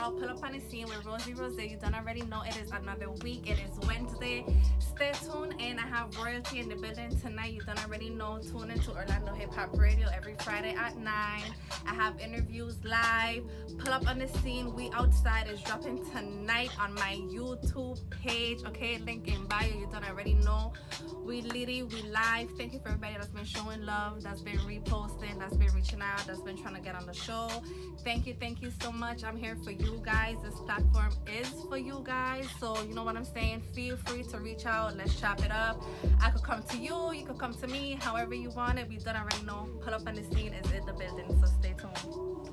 girl. Pull up on the scene with Rosie Rose. You don't already know it is another week. It is Wednesday. Stay tuned, and I have royalty in the building tonight. You don't already know. Tune into Orlando Hip Hop Radio every Friday at 9. I have interviews live. Pull up on the scene. We outside is dropping tonight on my YouTube page. Okay, link in bio. You don't already know. We litty, we live. Thank you for everybody that's been showing love, that's been reposting, that's been reaching out, that's been trying to get on the show. Thank you so much. I'm here for you guys. This platform is for you guys. So you know what I'm saying? Feel free to reach out. Let's chop it up. I could come to you, you could come to me, however you want it. We don't already know. Pull up on the scene is in the building, so stay tuned.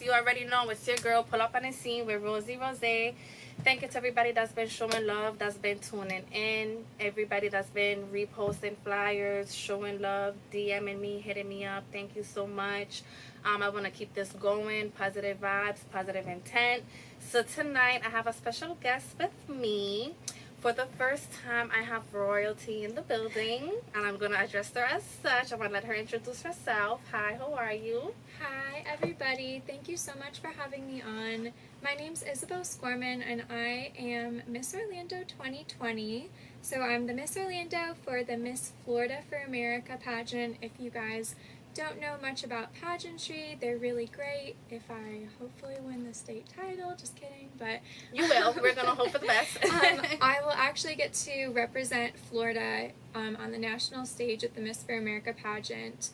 You already know it's your girl. Pull up on the scene with Rosie Rose. Thank you to everybody that's been showing love, that's been tuning in, everybody that's been reposting flyers, showing love, DMing me, hitting me up. Thank you so much. I want to keep this going. Positive vibes, positive intent. So tonight I have a special guest with me. For the first time, I have royalty in the building, and I'm going to address her as such. I'm going to let her introduce herself. Hi, how are you? Hi, everybody. Thank you so much for having me on. My name's Isabel Scorman, and I am Miss Orlando 2020. So I'm the Miss Orlando for the Miss Florida for America pageant. If you guys don't know much about pageantry, they're really great. If I hopefully win the state title, just kidding, but you will. We're gonna hope for the best. I will actually get to represent Florida on the national stage at the Miss for America pageant,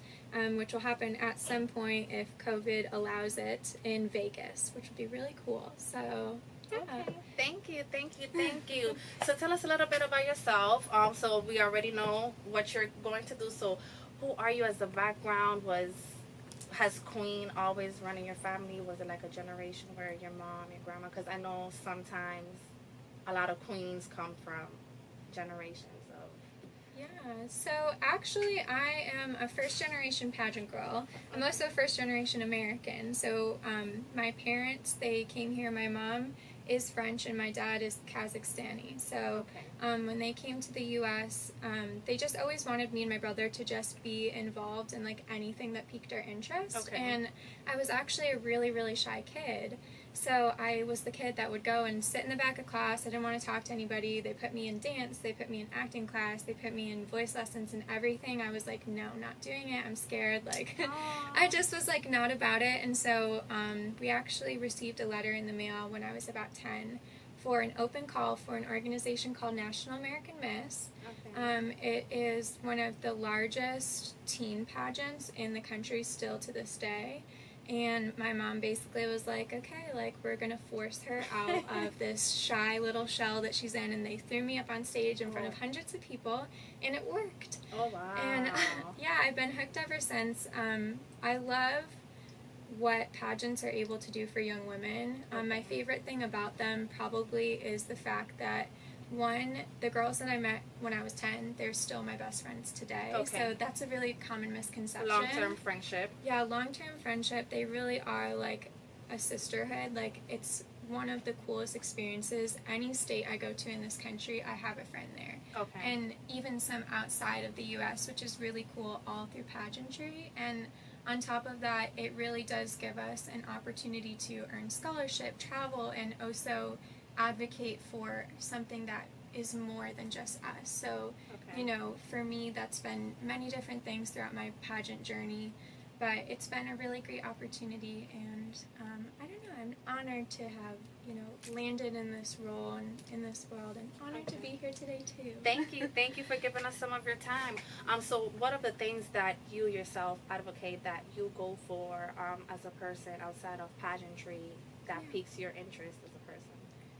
which will happen at some point if COVID allows it in Vegas, which would be really cool. So yeah. Okay. Thank you. So tell us a little bit about yourself. So we already know what you're going to do. So who are you as a background? Has Queen always run in your family? Was it like a generation where your mom and grandma? Because I know sometimes a lot of queens come from generations of. Yeah, so actually I am a first generation pageant girl. I'm also a first generation American. So my parents, they came here. My mom is French and my dad is Kazakhstani. So when they came to the U.S., they just always wanted me and my brother to just be involved in like anything that piqued our interest. And I was actually a really, really shy kid. So I was the kid that would go and sit in the back of class. I didn't want to talk to anybody. They put me in dance. They put me in acting class. They put me in voice lessons and everything. I was like, no, not doing it. I'm scared. Like, I just was like not about it. And so we actually received a letter in the mail when I was about 10 for an open call for an organization called National American Miss. It is one of the largest teen pageants in the country still to this day. And my mom basically was like, okay, like, we're going to force her out of this shy little shell that she's in. And they threw me up on stage in front of hundreds of people, and it worked. Oh, wow. And, yeah, I've been hooked ever since. I love what pageants are able to do for young women. My favorite thing about them probably is the fact that, one, the girls that I met when I was 10, they're still my best friends today. So that's a really common misconception. Long-term friendship. Yeah, long-term friendship. They really are like a sisterhood. Like, it's one of the coolest experiences. Any state I go to in this country, I have a friend there. And even some outside of the U.S., which is really cool, all through pageantry. And on top of that, it really does give us an opportunity to earn scholarship, travel, and also advocate for something that is more than just us. So, you know, for me, that's been many different things throughout my pageant journey, but it's been a really great opportunity, and I don't know, I'm honored to have, you know, landed in this role and in this world, and honored to be here today too. Thank you for giving us some of your time. So what are the things that you yourself advocate, that you go for as a person outside of pageantry that piques your interest as a person?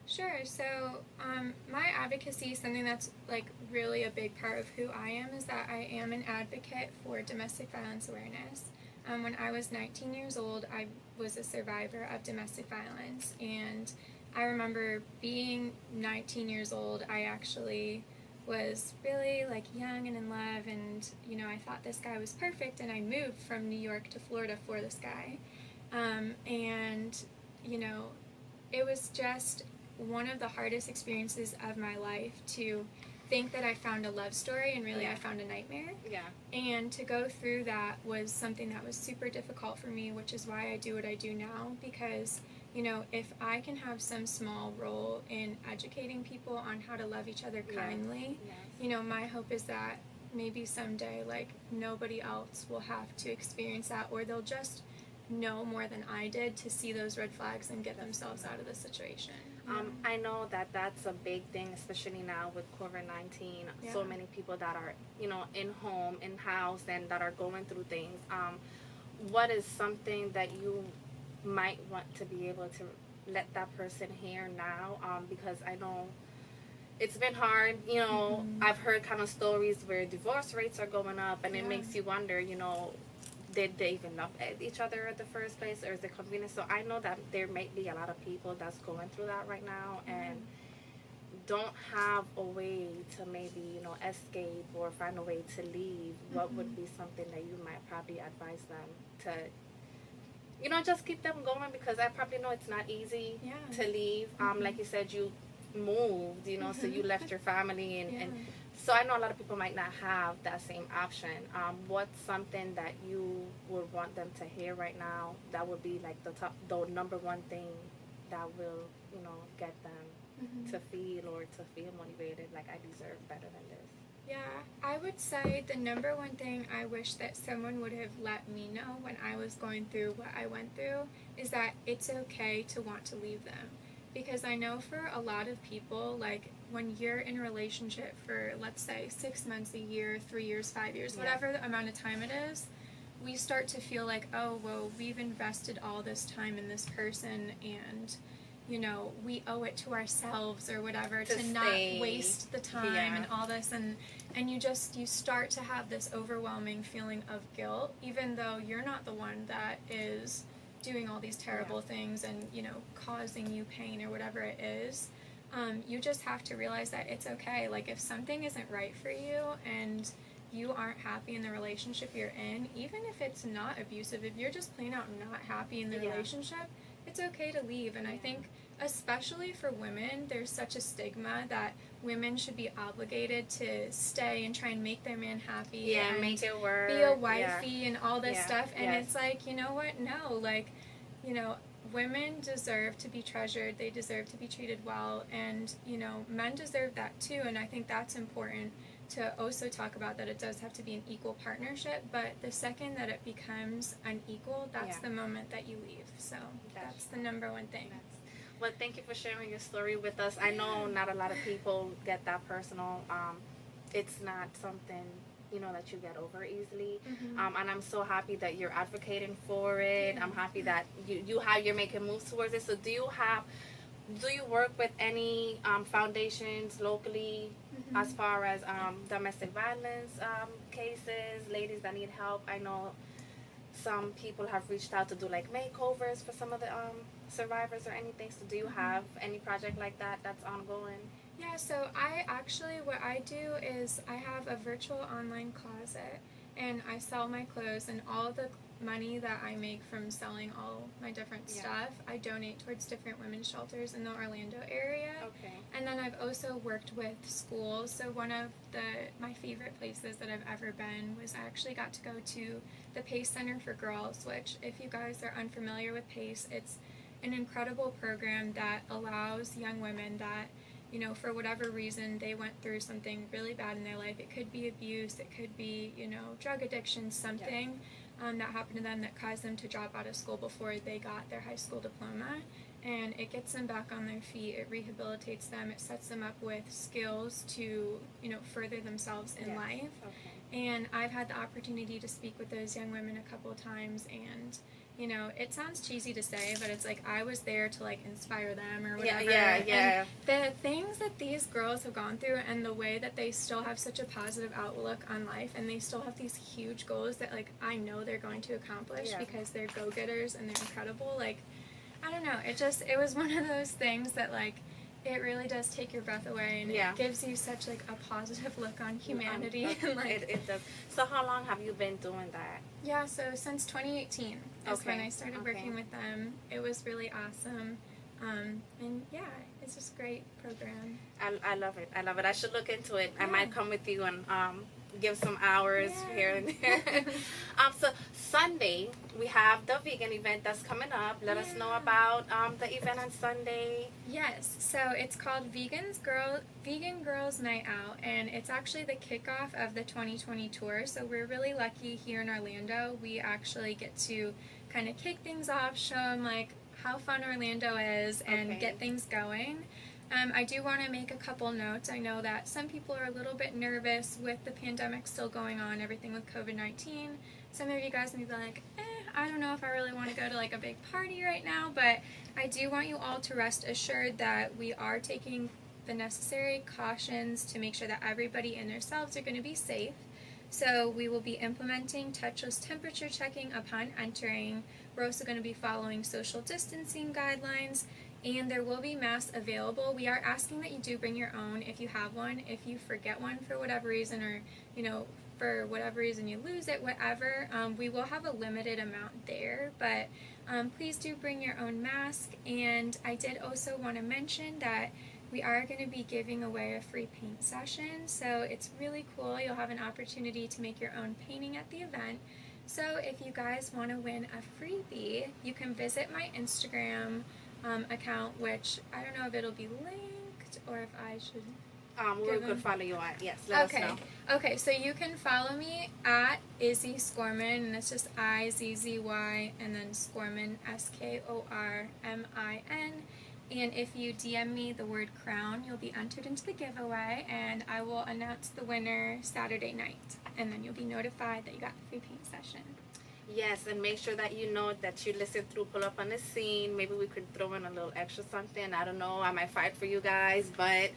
Sure. So my advocacy, something that's like really a big part of who I am, is that I am an advocate for domestic violence awareness. When I was 19 years old, I was a survivor of domestic violence, and I remember being 19 years old, I actually was really like young and in love, and you know, I thought this guy was perfect, and I moved from New York to Florida for this guy. And you know, it was just one of the hardest experiences of my life to think that I found a love story, and really I found a nightmare. And to go through that was something that was super difficult for me, which is why I do what I do now, because you know, if I can have some small role in educating people on how to love each other kindly, you know, my hope is that maybe someday, like, nobody else will have to experience that, or they'll just know more than I did to see those red flags and get themselves out of the situation. I know that that's a big thing, especially now with COVID-19. So many people that are, you know, in home, in house, and that are going through things. What is something that you might want to be able to let that person hear now? Because I know it's been hard. You know, I've heard kind of stories where divorce rates are going up, and it makes you wonder, you know, did they even love each other at the first place, or is it convenient? So I know that there may be a lot of people that's going through that right now and don't have a way to maybe, you know, escape or find a way to leave. What would be something that you might probably advise them to, you know, just keep them going? Because I probably know it's not easy to leave. Like you said, you moved, you know, so you left your family and so I know a lot of people might not have that same option. What's something that you would want them to hear right now that would be like the number one thing that will, you know, get them to feel motivated, like I deserve better than this? Yeah, I would say the number one thing I wish that someone would have let me know when I was going through what I went through is that it's okay to want to leave them. Because I know for a lot of people, like, when you're in a relationship for, let's say, 6 months, a year, 3 years, 5 years, whatever the amount of time it is, we start to feel like, oh, well, we've invested all this time in this person, and, you know, we owe it to ourselves or whatever to not waste the time and all this, and you start to have this overwhelming feeling of guilt, even though you're not the one that is doing all these terrible things and, you know, causing you pain or whatever it is. You just have to realize that it's okay. Like, if something isn't right for you and you aren't happy in the relationship you're in, even if it's not abusive, if you're just plain out not happy in the relationship, it's okay to leave. And I think, especially for women, there's such a stigma that women should be obligated to stay and try and make their man happy and make it work, be a wifey and all this stuff. And it's like, you know what? No, like, you know, women deserve to be treasured. They deserve to be treated well. And, you know, men deserve that too. And I think that's important to also talk about, that it does have to be an equal partnership. But the second that it becomes unequal, that's the moment that you leave. So that's the number one thing. Well, thank you for sharing your story with us. I know not a lot of people get that personal. It's not something, you know, that you get over easily. And I'm so happy that you're advocating for it. I'm happy that you're making moves towards it. So do you work with any foundations locally as far as domestic violence cases, ladies that need help? I know some people have reached out to do like makeovers for some of the survivors or anything. So do you have any project like that that's ongoing? Yeah, so what I do is I have a virtual online closet, and I sell my clothes, and all the money that I make from selling all my different stuff, I donate towards different women's shelters in the Orlando area. Okay. And then I've also worked with schools. So one of my favorite places that I've ever been was I actually got to go to the PACE Center for Girls, which, if you guys are unfamiliar with PACE, it's an incredible program that allows young women that, you know, for whatever reason, they went through something really bad in their life. It could be abuse, it could be, you know, drug addiction, something that happened to them that caused them to drop out of school before they got their high school diploma. And it gets them back on their feet, it rehabilitates them, it sets them up with skills to, you know, further themselves in life. And I've had the opportunity to speak with those young women a couple of times, and, you know, it sounds cheesy to say, but it's like I was there to, like, inspire them or whatever. And the things that these girls have gone through, and the way that they still have such a positive outlook on life, and they still have these huge goals that, like, I know they're going to accomplish because they're go-getters and they're incredible. Like, I don't know, it was one of those things that, like, it really does take your breath away, and it gives you such, like, a positive look on humanity. And, like, it does. So how long have you been doing that? Yeah, so since 2018 is when I started working with them. It was really awesome. And yeah, it's just a great program. I love it. I should look into it. I might come with you and give some hours here and there. So Sunday we have the vegan event that's coming up. Let us know about the event on Sunday. Yes, so it's called Vegan Girls Night Out, and it's actually the kickoff of the 2020 tour. So we're really lucky here in Orlando. We actually get to kind of kick things off, show them like how fun Orlando is, and get things going. I do want to make a couple notes. I know that some people are a little bit nervous with the pandemic still going on, everything with COVID-19. Some of you guys may be like, I don't know if I really want to go to like a big party right now, but I do want you all to rest assured that we are taking the necessary cautions to make sure that everybody and themselves are going to be safe. So we will be implementing touchless temperature checking upon entering. We're also going to be following social distancing guidelines, and there will be masks available. We are asking that you do bring your own if you have one. If you forget one for whatever reason, or for whatever reason you lose it, whatever, we will have a limited amount there, but please do bring your own mask. And I did also want to mention that we are going to be giving away a free paint session, so it's really cool. You'll have an opportunity to make your own painting at the event. So if you guys want to win a freebie, you can visit my Instagram account, which I don't know if it'll be linked or if I should... we could follow you at, yes, let us know. Okay, so you can follow me at Izzy Skorman, and it's just IZZY, and then Skorman, SKORMIN. And if you DM me the word crown, you'll be entered into the giveaway, and I will announce the winner Saturday night, and then you'll be notified that you got the free paint session. Yes, and make sure that you know that you listen through Pull Up on the Scene. Maybe we could throw in a little extra something. I don't know. I might fight for you guys, but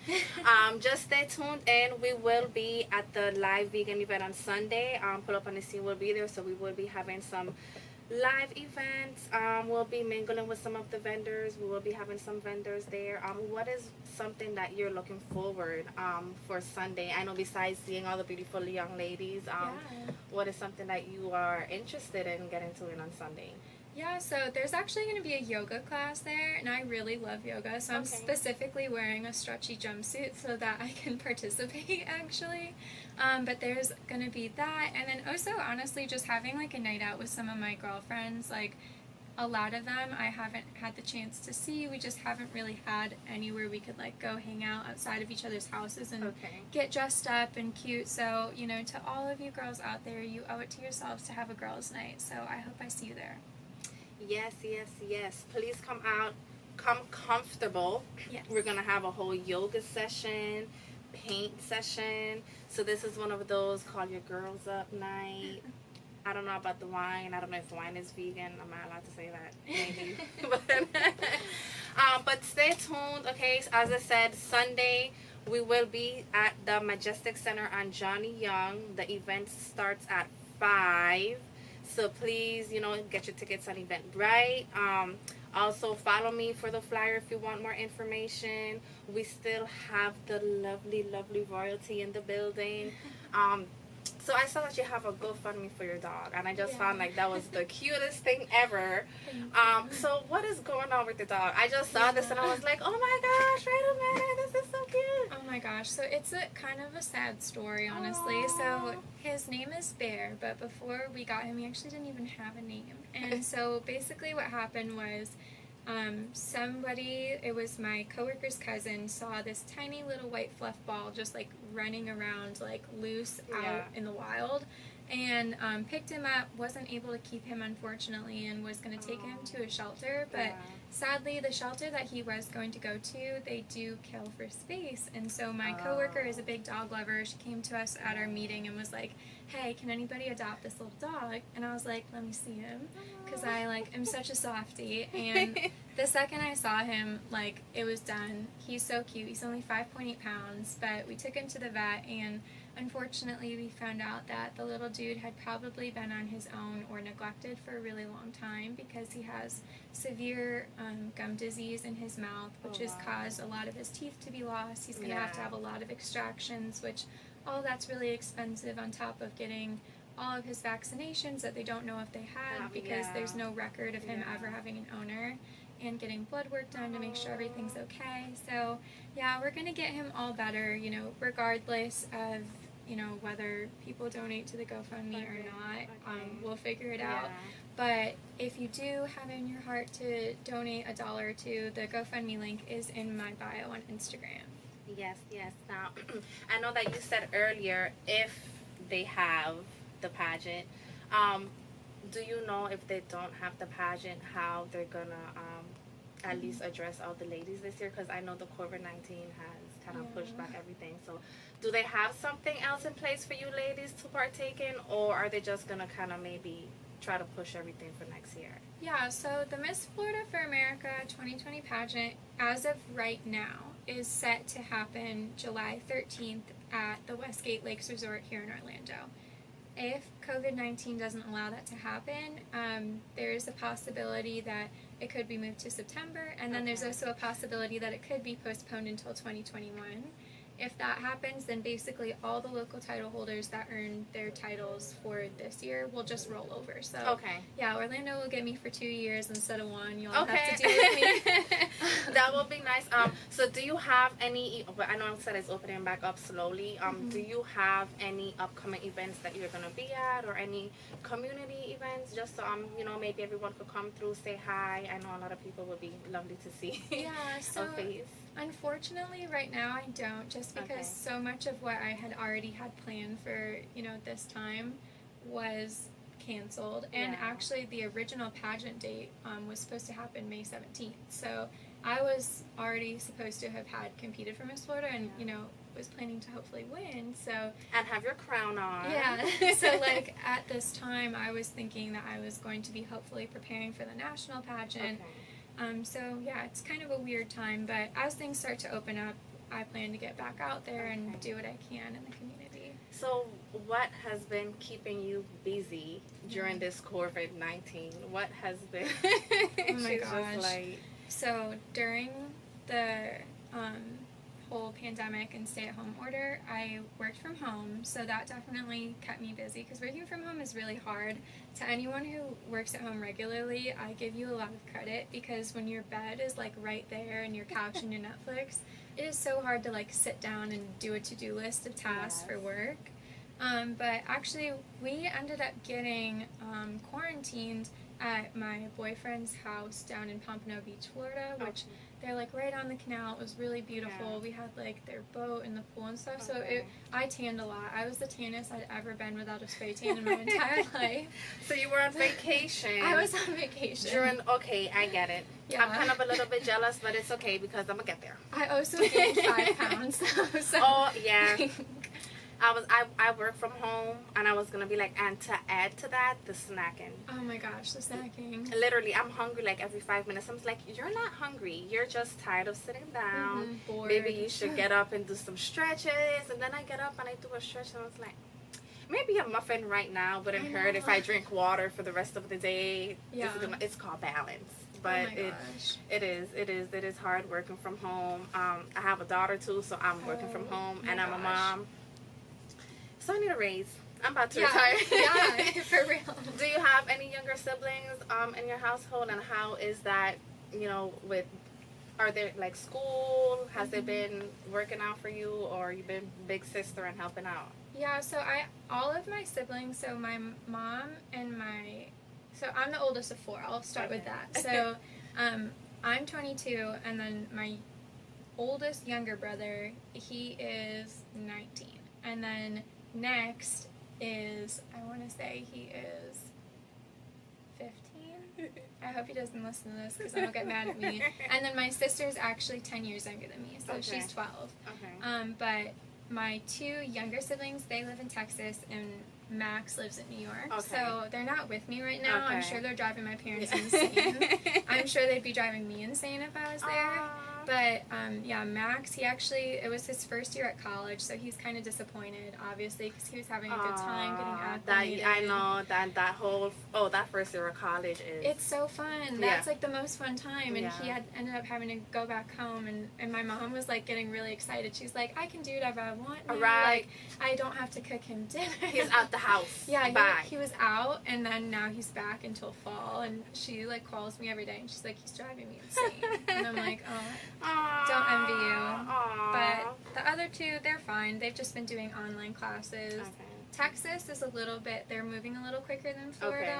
just stay tuned, and we will be at the live vegan event on Sunday. Pull Up on the Scene will be there, so we will be having some live events. We'll be mingling with some of the vendors. We will be having some vendors there. What is something that you're looking forward for Sunday? I know besides seeing all the beautiful young ladies, what is something that you are interested in getting to on Sunday? Yeah, so there's actually going to be a yoga class there, and I really love yoga, so I'm specifically wearing a stretchy jumpsuit so that I can participate, actually. But there's going to be that, and then also, honestly, just having, like, a night out with some of my girlfriends. Like, a lot of them I haven't had the chance to see. We just haven't really had anywhere we could, like, go hang out outside of each other's houses and get dressed up and cute. So, to all of you girls out there, you owe it to yourselves to have a girls' night, so I hope I see you there. Yes, yes, yes. Please come out. Come comfortable. Yes. We're going to have a whole yoga session, paint session. So this is one of those call your girls up night. I don't know about the wine. I don't know if wine is vegan. I'm not allowed to say that. Maybe. But stay tuned. Okay, so as I said, Sunday we will be at the Majestic Center on Johnny Young. The event starts at 5. So please, get your tickets on Eventbrite. Also, follow me for the flyer if you want more information. We still have the lovely, lovely royalty in the building. So I saw that you have a GoFundMe for your dog, and I just found like that was the cutest thing ever. So what is going on with the dog? I just saw this and I was like, oh my gosh, wait a minute, this is so cute. Oh my gosh, so it's a kind of a sad story, honestly. So his name is Bear, but before we got him, he actually didn't even have a name. And so basically what happened was somebody, it was my coworker's cousin, saw this tiny little white fluff ball just like running around like loose out in the wild, and picked him up, wasn't able to keep him unfortunately, and was going to take him to a shelter, but sadly the shelter that he was going to go to, they do kill for space. And so my coworker is a big dog lover. She came to us at our meeting and was like, hey, can anybody adopt this little dog? And I was like, let me see him, because I am such a softie. And the second I saw him, it was done. He's so cute. He's only 5.8 pounds, but we took him to the vet, and unfortunately we found out that the little dude had probably been on his own or neglected for a really long time, because he has severe gum disease in his mouth, which has caused a lot of his teeth to be lost. He's going to have a lot of extractions, which all that's really expensive, on top of getting all of his vaccinations that they don't know if they had, because there's no record of him ever having an owner, and getting blood work done to make sure everything's okay. So yeah, we're going to get him all better, regardless of you know, whether people donate to the GoFundMe or not. Okay. We'll figure it out. But if you do have it in your heart to donate $1 or $2, the GoFundMe link is in my bio on Instagram. Yes, yes. Now, I know that you said earlier if they have the pageant. Do you know if they don't have the pageant, how they're gonna at least address all the ladies this year? Because I know the COVID-19 has kind of pushed back everything. So, do they have something else in place for you ladies to partake in, or are they just gonna kind of maybe try to push everything for next year? Yeah, so the Miss Florida for America 2020 pageant, as of right now, is set to happen July 13th at the Westgate Lakes Resort here in Orlando. If COVID-19 doesn't allow that to happen, there is a possibility that it could be moved to September, and then there's also a possibility that it could be postponed until 2021. If that happens, then basically all the local title holders that earned their titles for this year will just roll over. So, yeah, Orlando will get me for 2 years instead of 1. You'll have to deal with me. That will be nice. So do you have any, I know I said it's opening back up slowly. Do you have any upcoming events that you're going to be at, or any community events? Just so, you know, maybe everyone could come through, say hi. I know a lot of people would be lovely to see so a face. Unfortunately, right now I don't, just because so much of what I had already had planned for, you know, this time was canceled. And actually the original pageant date was supposed to happen May 17th. So I was already supposed to have had competed for Miss Florida and, you know, was planning to hopefully win. So and have your crown on. Yeah. So like at this time I was thinking that I was going to be hopefully preparing for the national pageant. So yeah, it's kind of a weird time, but as things start to open up, I plan to get back out there and do what I can in the community. So what has been keeping you busy during this COVID-19? What has been oh my gosh. So during the whole pandemic and stay-at-home order, I worked from home, so that definitely kept me busy, because working from home is really hard. To anyone who works at home regularly, I give you a lot of credit, because when your bed is like right there and your couch and your Netflix, it is so hard to like sit down and do a to-do list of tasks for work. But actually we ended up getting quarantined at my boyfriend's house down in Pompano Beach, Florida, which they're like right on the canal. It was really beautiful. We had like their boat and the pool and stuff. So I tanned a lot. I was the tannest I'd ever been without a spray tan in my entire life. So you were on vacation. I was on vacation. I get it. Yeah. I'm kind of a little bit jealous, but it's okay because I'm gonna get there. I also gained 5 pounds. So oh yeah. I work from home, and I was gonna be like, and to add to that, the snacking. Oh my gosh, the snacking. Literally, I'm hungry like every 5 minutes. I'm like, you're not hungry. You're just tired of sitting down. Bored. Maybe you should get up and do some stretches. And then I get up and I do a stretch, and I was like, maybe a muffin right now wouldn't hurt if I drink water for the rest of the day. Yeah. It's called balance. But it is hard working from home. I have a daughter too, so I'm working from home, and I'm a mom. So I need a raise. I'm about to retire. Yeah, for real. Do you have any younger siblings in your household, and how is that, you know, are there like school? Has they been working out for you, or you been big sister and helping out? Yeah, so all of my siblings, so my mom and so I'm the oldest of 4. I'll start with that. So I'm 22, and then my oldest younger brother, he is 19. And then next is, I want to say he is 15. I hope he doesn't listen to this because then he'll get mad at me. And then my sister's actually 10 years younger than me, so she's 12. But my 2 younger siblings, they live in Texas, and Max lives in New York. So they're not with me right now. I'm sure they're driving my parents insane. I'm sure they'd be driving me insane if I was there. But yeah, Max, it was his first year at college, so he's kind of disappointed, obviously, because he was having a good time getting acclimated. I know that first year of college is. It's so fun. That's like the most fun time, and he ended up having to go back home, and my mom was like getting really excited. She's like, I can do whatever I want now. Like, I don't have to cook him dinner. He's out the house. Yeah, he was out, and then now he's back until fall, and she like calls me every day, and she's like, he's driving me insane. And I'm like, oh, Don't envy you. Aww. But the other two, they're fine. They've just been doing online classes. Okay. Texas is a little bit, they're moving a little quicker than Florida.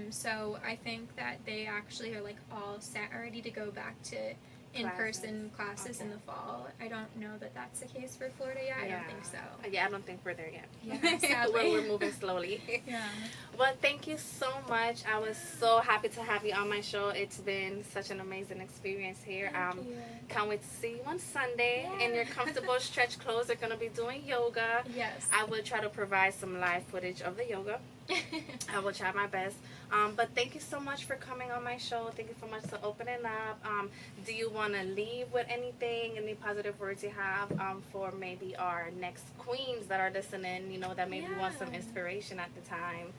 So I think that they actually are like all set already to go back to in-person classes in the fall. I don't know that that's the case for Florida yet. I don't think so. Yeah, I don't think we're there yet. Yeah, sadly. we're moving slowly. Yeah. Well, thank you so much. I was so happy to have you on my show. It's been such an amazing experience here. Thank you. Can't wait to see you on Sunday in your comfortable stretch clothes. They're going to be doing yoga. Yes. I will try to provide some live footage of the yoga. I will try my best. But thank you so much for coming on my show. Thank you so much for opening up. Do you want to leave with anything, any positive words you have for maybe our next queens that are listening, you know, that maybe want some inspiration at the time?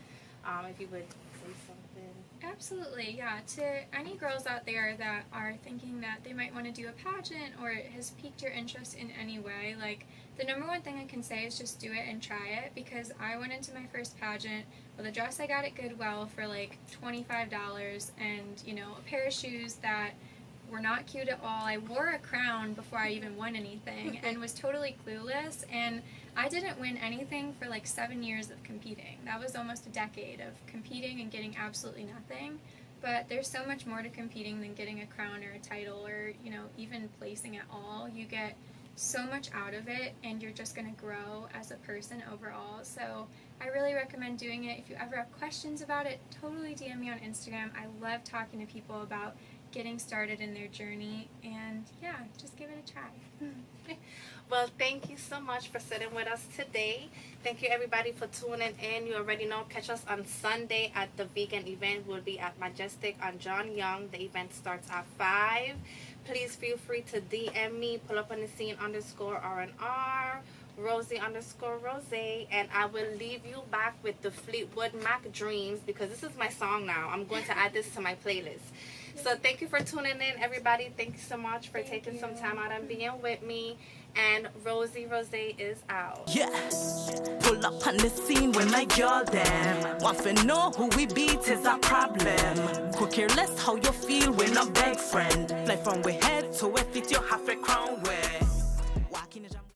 If you would say something. Absolutely, yeah. To any girls out there that are thinking that they might want to do a pageant or it has piqued your interest in any way, like, the number one thing I can say is just do it and try it, because I went into my first pageant with a dress I got at Goodwill for like $25 and, you know, a pair of shoes that were not cute at all. I wore a crown before I even won anything and was totally clueless, and I didn't win anything for like 7 years of competing. That was almost a decade of competing and getting absolutely nothing. But there's so much more to competing than getting a crown or a title or, you know, even placing at all. You get so much out of it, and you're just going to grow as a person overall. So I really recommend doing it. If you ever have questions about it, totally DM me on Instagram. I love talking to people about getting started in their journey, and yeah, just give it a try. Well, thank you so much for sitting with us today. Thank you everybody for tuning in. You already know, catch us on Sunday at the vegan event. We'll be at Majestic on John Young. The event starts at 5. Please feel free to DM me, pull up on the scene _RNR, Rosie_Rose, and I will leave you back with the Fleetwood Mac Dreams, because this is my song now. I'm going to add this to my playlist. So thank you for tuning in, everybody. Thank you so much for taking some time out and being with me. And Rosie Rose is out. Yeah, pull up on the scene with my girl them. Want to know who we beat is a problem. Could care less how you feel when a big friend. Fly from we head to we fit your half a crown way.